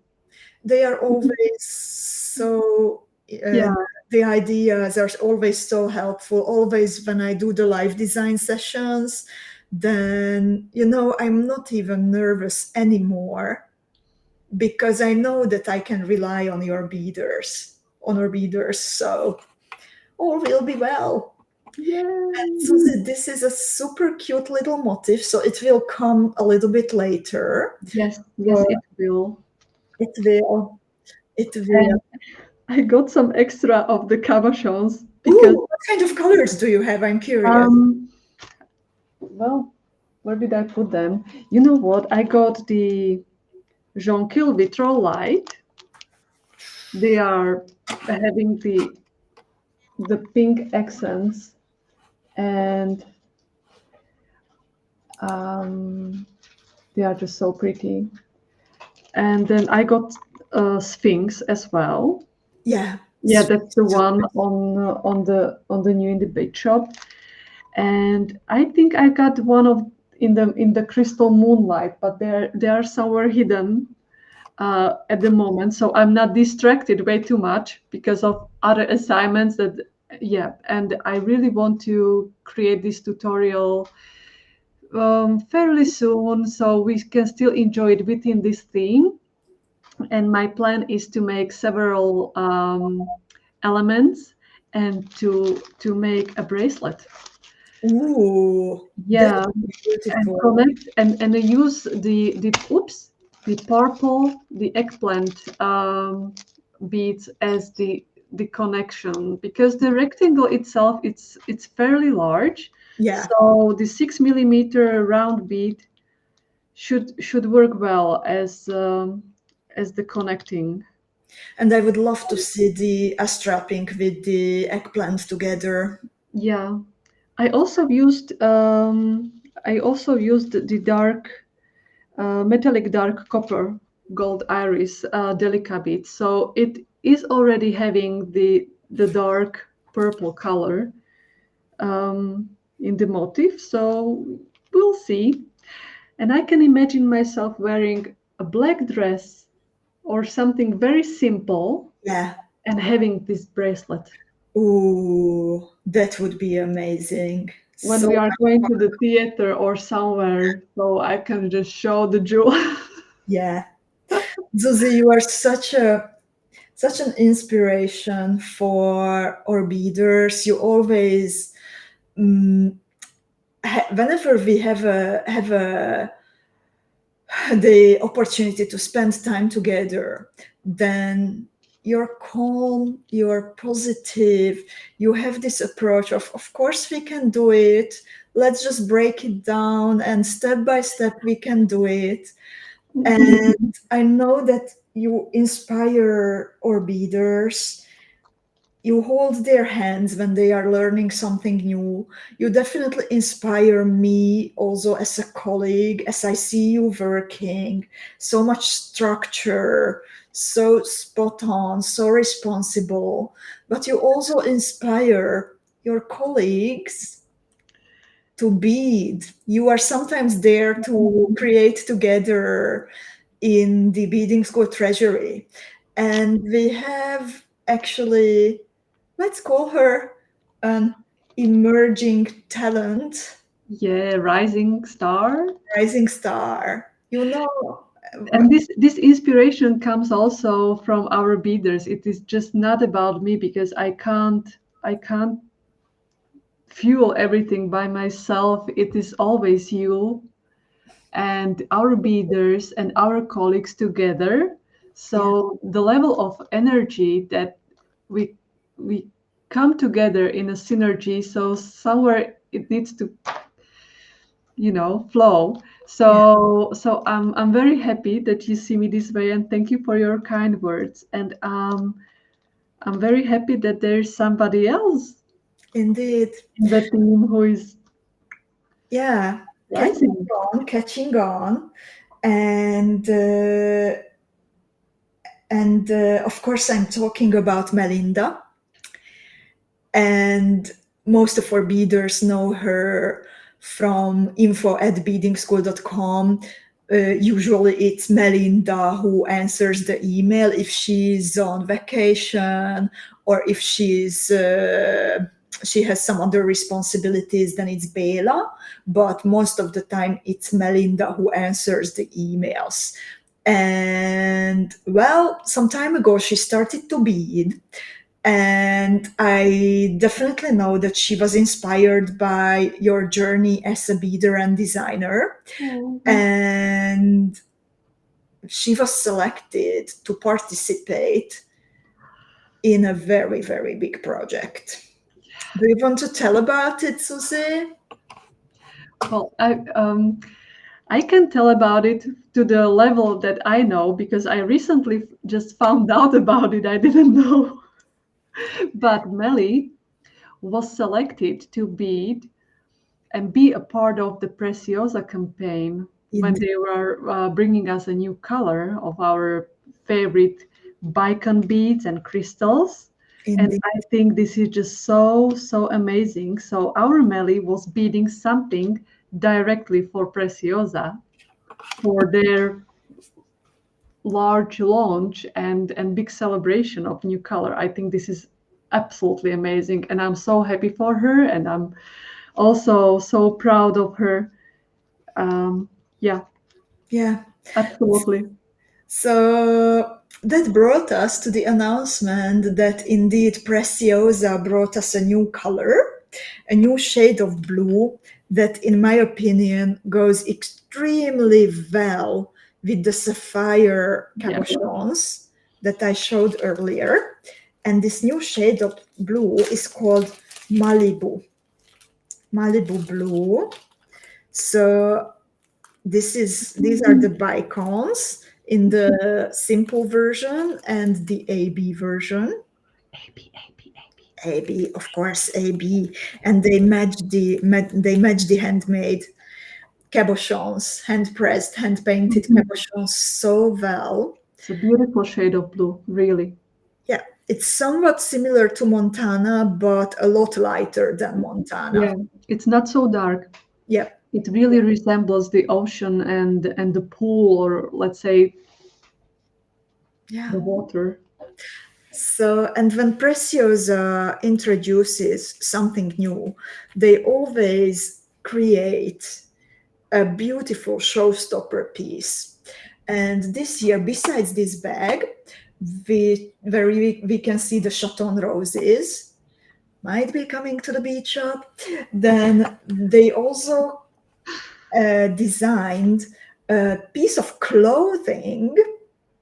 They are always so, Yeah. the ideas are always so helpful. Always when I do the live design sessions, then, I'm not even nervous anymore because I know that I can rely on your beaders, on our beaders. So all will be well. Yay. So this is a super cute little motif. So it will come a little bit later. Yes, yes, Or it will. it will. It will. And I got some extra of the cabochons because, Ooh, what kind of colors do you have? I'm curious. um, well, where did I put them? You know what? I got the Jonquil Vitro Light. They are having the pink accents, and um, they are just so pretty. And then I got Sphinx as well. Yeah. Yeah, that's the one on the new in the bake shop. And I think I got one of in the crystal moonlight, but they are somewhere hidden at the moment, so I'm not distracted way too much because of other assignments that. Yeah, and I really want to create this tutorial fairly soon so we can still enjoy it within this theme. And my plan is to make several elements and to make a bracelet. Ooh, that Yeah, would be and beautiful. connect and use the purple, the eggplant beads as the connection, because the rectangle itself, it's fairly large, Yeah. so the 6 millimeter round bead should work well as the connecting. And I would love to see the strapping with the eggplant together. Yeah, I also used um, the dark metallic dark copper gold iris delica bead. So it is already having the dark purple color in the motif. So we'll see. And I can imagine myself wearing a black dress or something very simple Yeah. and having this bracelet. Ooh, that would be amazing. When So, we are going to the theater or somewhere, so I can just show the jewel. yeah. Zuzi, you are such an inspiration for our beaders. You always, whenever we have the opportunity to spend time together, then you're calm, you're positive, you have this approach of course we can do it. Let's just break it down, and step by step we can do it. And I know that you inspire our beaders. You hold their hands when they are learning something new. You definitely inspire me also as a colleague, as I see you working. So much structure, so spot on, so responsible. But you also inspire your colleagues to bead. You are sometimes there to create together in the beading school Treasury. And we have actually, let's call her an emerging talent Yeah, rising star. Rising star. You know, And this inspiration comes also from our beaders. It is just not about me because I can't fuel everything by myself. It is always you and our beaders and our colleagues together. yeah, So the level of energy that we we come together in a synergy. So somewhere it needs to, flow. yeah. So I'm very happy that you see me this way, and thank you for your kind words. And I'm very happy that there's somebody else Indeed. in the team who is Yeah, rising. catching on, and of course I'm talking about Melinda, and most of our beaders know her from info@beadingschool.com. Usually it's Melinda who answers the email if she's on vacation or if she has some other responsibilities, then it's Bela. But most of the time it's Melinda who answers the emails. And well, some time ago she started to bead, and I definitely know that she was inspired by your journey as a beader and designer. And she was selected to participate in a very, very big project. Do you want to tell about it, Zuzie? Well, I can tell about it to the level that I know because I recently just found out about it. I didn't know. But Meli was selected to bead and be a part of the Preciosa campaign when Indeed. they were bringing us a new color of our favorite bicone beads and crystals. And Indeed. I think this is just so amazing. So our Meli was beading something directly for Preciosa for their large launch and big celebration of new color. I think this is absolutely amazing, and I'm so happy for her, and I'm also so proud of her. Yeah, Yeah. absolutely. So that brought us to the announcement that indeed Preciosa brought us a new color, a new shade of blue that, in my opinion, goes extremely well with the sapphire Yeah, cabochons that I showed earlier. And this new shade of blue is called Malibu Blue. So these are the bicons in the simple version and the AB version. AB, AB, AB. AB, of course, AB, and they match the handmade cabochons, hand pressed, hand painted cabochons so well. It's a beautiful shade of blue, really. Yeah, it's somewhat similar to Montana, but a lot lighter than Montana. Yeah, it's not so dark. Yeah, It really resembles the ocean and the pool, or let's say yeah. the water. So, and when Preciosa introduces something new, they always create a beautiful showstopper piece. And this year, besides this bag, where we can see the Chaton roses, might be coming to the beach shop, then they also designed a piece of clothing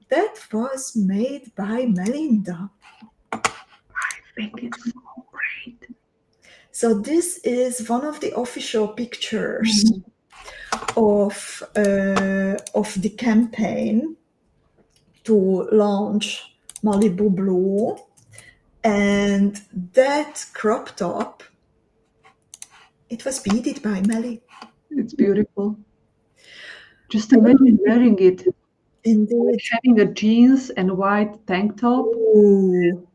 that was made by Melinda. I think it's so great. So this is one of the official pictures of the campaign to launch Malibu Blue, and that crop top, it was beaded by Meli. It's beautiful. Just imagine wearing it, like Indeed. having a jeans and white tank top, Ooh.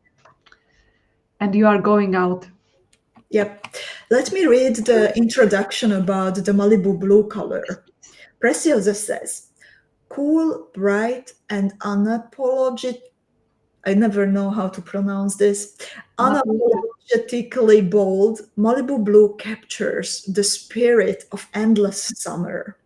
and you are going out. Yep. Let me read the introduction about the Malibu Blue color. Preciosa says, cool, bright, and unapologetic. I never know how to pronounce this. Unapologetic. energetically bold, Malibu Blue captures the spirit of endless summer,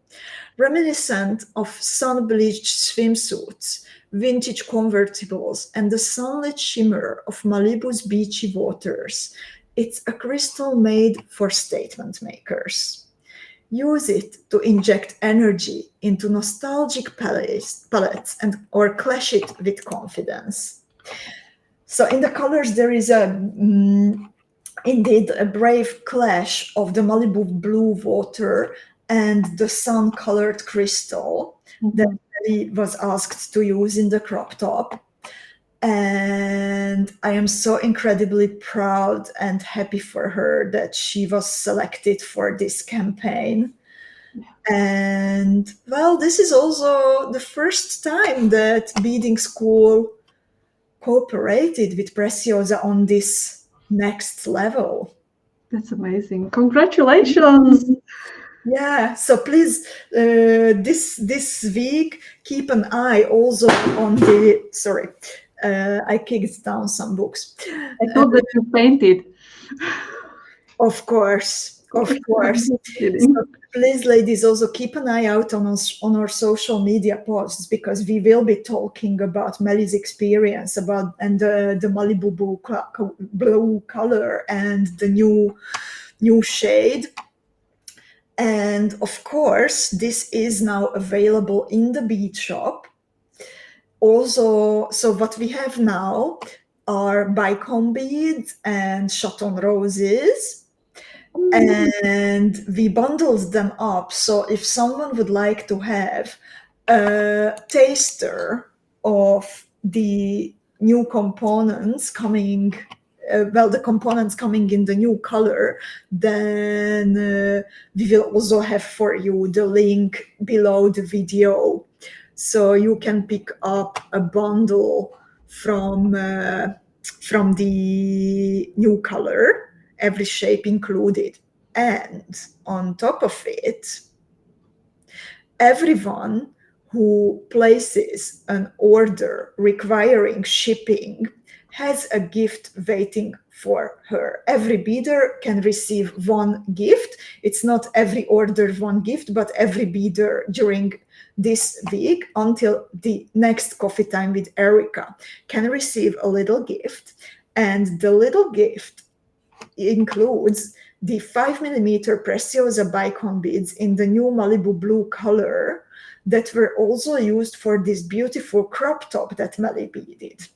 reminiscent of sun-bleached swimsuits, vintage convertibles, and the sunlit shimmer of Malibu's beachy waters. It's a crystal made for statement makers. Use it to inject energy into nostalgic palettes and or clash it with confidence. So in the colors, there is indeed a brave clash of the Malibu blue water and the sun-colored crystal that Meli was asked to use in the crop top. And I am so incredibly proud and happy for her that she was selected for this campaign. And well, this is also the first time that beading school cooperated with Preciosa on this next level. That's amazing. Congratulations. Yeah, so please, this week, keep an eye also on the, sorry, I kicked down some books. I thought that you painted. Of course, of course. I'm just kidding. So please, ladies, also keep an eye out on us on our social media posts, because we will be talking about Meli's experience about and the Malibu blue color and the new shade. And of course, this is now available in the bead shop. Also, so what we have now are bicone beads and chaton roses. And we bundled them up. So if someone would like to have a taster of the new components coming, the components coming in the new color, then we will also have for you the link below the video. So you can pick up a bundle from the new color, every shape included. And on top of it, everyone who places an order requiring shipping has a gift waiting for her. Every beader can receive one gift. It's not every order one gift, but every beader during this week until the next Coffee Time with Erika can receive a little gift. And the little gift includes the 5mm Preciosa bicone beads in the new Malibu blue color that were also used for this beautiful crop top that Meli beaded.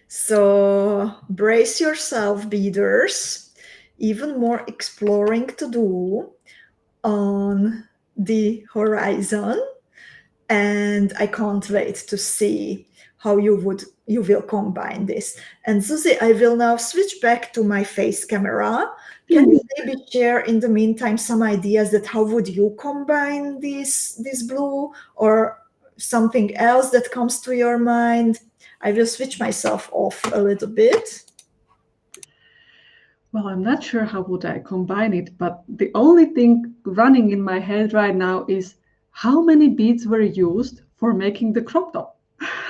So brace yourself, beaders. Even more exploring to do on the horizon. And I can't wait to see how you will combine this. And Zuzie, I will now switch back to my face camera. Can you maybe share in the meantime some ideas that how would you combine this blue or something else that comes to your mind? I will switch myself off a little bit. Well, I'm not sure how would I combine it, but the only thing running in my head right now is how many beads were used for making the crop top.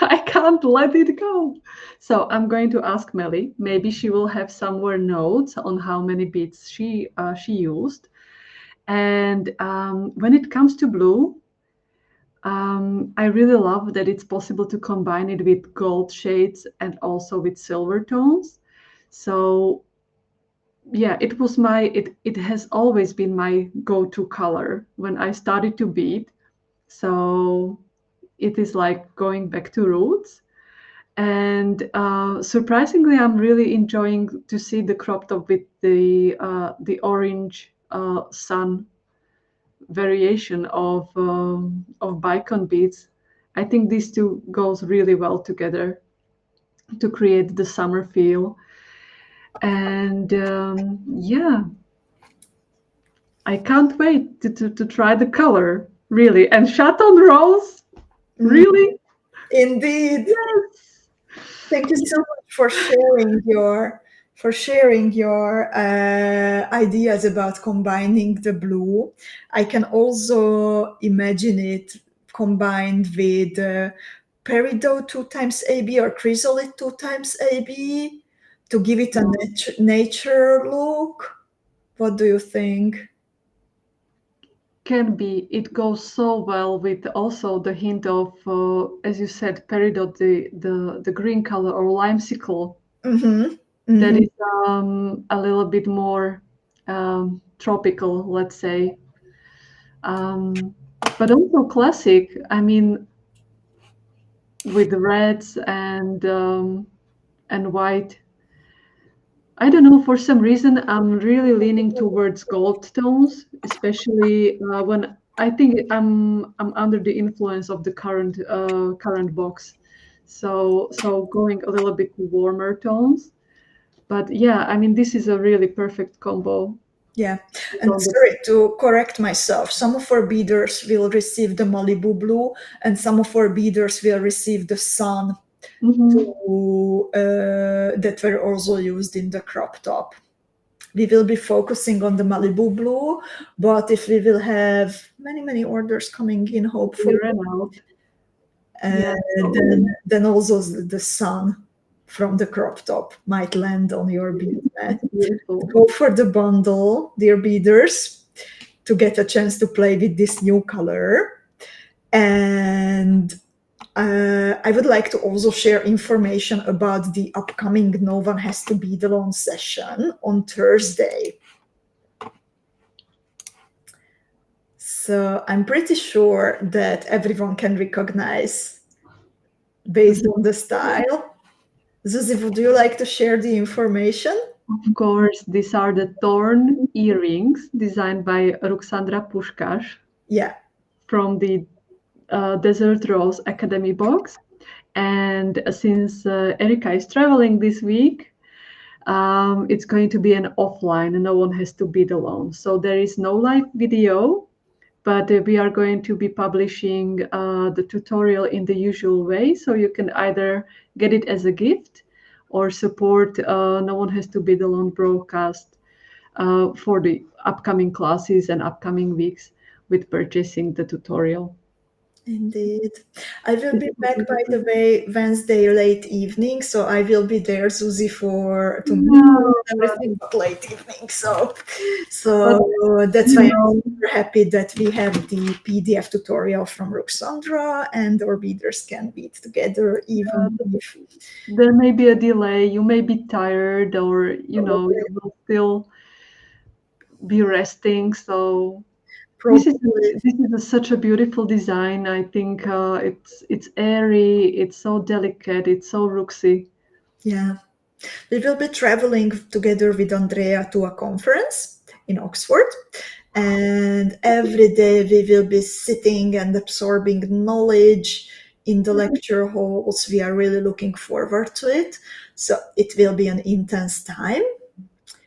I can't let it go. So I'm going to ask Meli. Maybe she will have somewhere notes on how many beads she used. And when it comes to blue, I really love that it's possible to combine it with gold shades and also with silver tones. So yeah, it was it has always been my go-to color when I started to bead. So it is like going back to roots. And surprisingly, I'm really enjoying to see the crop top with the orange sun variation of bicone beads. I think these two goes really well together to create the summer feel. And yeah, I can't wait to try the color, really. And Chaton Rose, really? Indeed. Yes. Thank you so much for sharing your ideas about combining the blue. I can also imagine it combined with peridot 2 times AB or chrysolite 2 times AB. to give it a nature look. What do you think? Can be. It goes so well with also the hint of, as you said, peridot, the green color or limesicle. Mm-hmm. That Mm-hmm. is a little bit more tropical, let's say. But also classic. I mean, with reds and white. I don't know. For some reason, I'm really leaning towards gold tones, especially when I think I'm under the influence of the current box. So going a little bit warmer tones. But yeah, I mean, this is a really perfect combo. Yeah, It's and on the sorry to correct myself. Some of our beaders will receive the Malibu Blue, and some of our beaders will receive the Sun Mhm. that were also used in the crop top. We will be focusing on the Malibu Blue, but if we will have many orders coming in, We hopefully, ran out. uh, Yeah, then also the Sun from the crop top might land on your bead mat. it's beautiful. Go for the bundle, dear beaders, to get a chance to play with this new color. And I would like to also share information about the upcoming No One Has to Be Alone session on Thursday. So I'm pretty sure that everyone can recognize based on the style. Zuzie, would you like to share the information? Of course, these are the torn earrings designed by Ruxandra Pushkash Yeah. from the Desert Rose Academy box. And since Erika is traveling this week, it's going to be an offline and no one has to bid alone. So there is no live video, but we are going to be publishing the tutorial in the usual way. So you can either get it as a gift or support No One Has to Bid Alone broadcast for the upcoming classes and upcoming weeks with purchasing the tutorial. Indeed. I will be back, by the way, Wednesday late evening, so I will be there, Zuzie, for to meet No, everything but late evening. So but that's you why I'm know, super happy that we have the PDF tutorial from Ruxandra and our readers can beat together, even if there may be a delay. You may be tired, or you will still be resting. So this is probably, such a beautiful design. I think it's airy. It's so delicate. It's so rooksy. yeah. We will be traveling together with Andrea to a conference in Oxford. And every day we will be sitting and absorbing knowledge in the lecture halls. We are really looking forward to it. So it will be an intense time.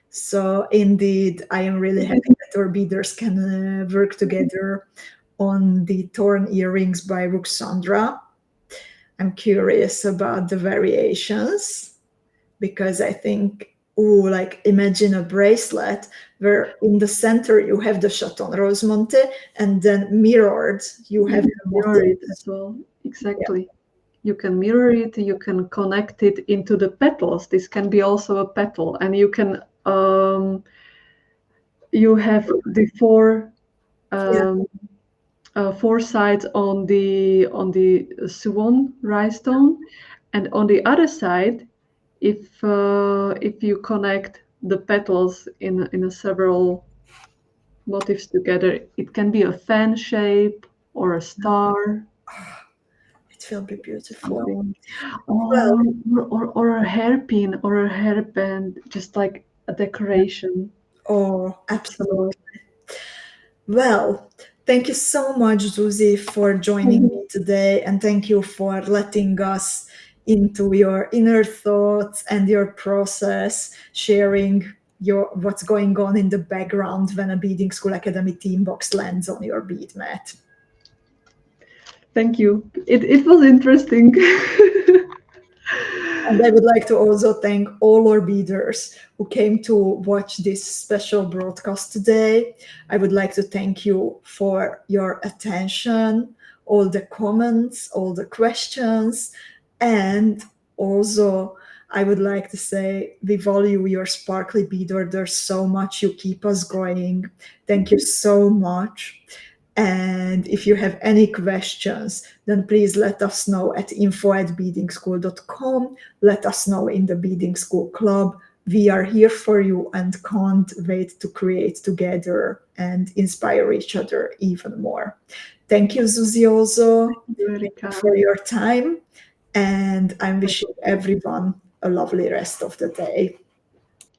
So indeed, I am really happy that our beaders can work together on the torn earrings by Ruxandra. I'm curious about the variations because I think, oh, like imagine a bracelet where in the center you have the chaton rosemonte and then mirrored you have the Mirror motif. it as well. Exactly. You can mirror it. You can connect it into the petals. This can be also a petal, and you can you have the Yeah. um, four sides on the swan rhinestone, and on the other side, if you connect the petals in a several motifs together, it can be a fan shape or a star, It will be beautiful. something, Well, or a hairpin or a hairband, just like a decoration. oh, absolutely. Well, thank you so much, Zuzie, for joining me today, and thank you for letting us into your inner thoughts and your process, sharing your what's going on in the background when a Beading School Academy team box lands on your bead mat. Thank you. It was interesting. And I would like to also thank all our beaders who came to watch this special broadcast today. I would like to thank you for your attention, all the comments, all the questions, and also I would like to say we value your sparkly beader. There's so much. You keep us going. Thank you so much. And if you have any questions, then please let us know at info@beadingschool.com. Let us know in the Beading School Club. We are here for you and can't wait to create together and inspire each other even more. Thank you, Zuzie, also Erika. for your time. And I'm wishing everyone a lovely rest of the day.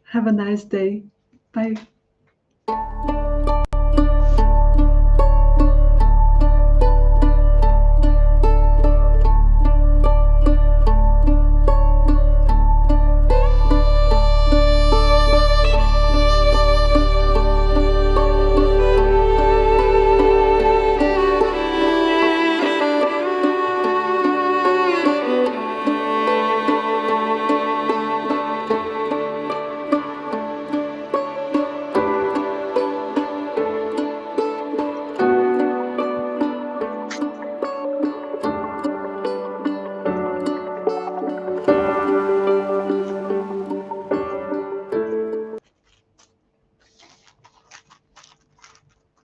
Have a nice day. Bye.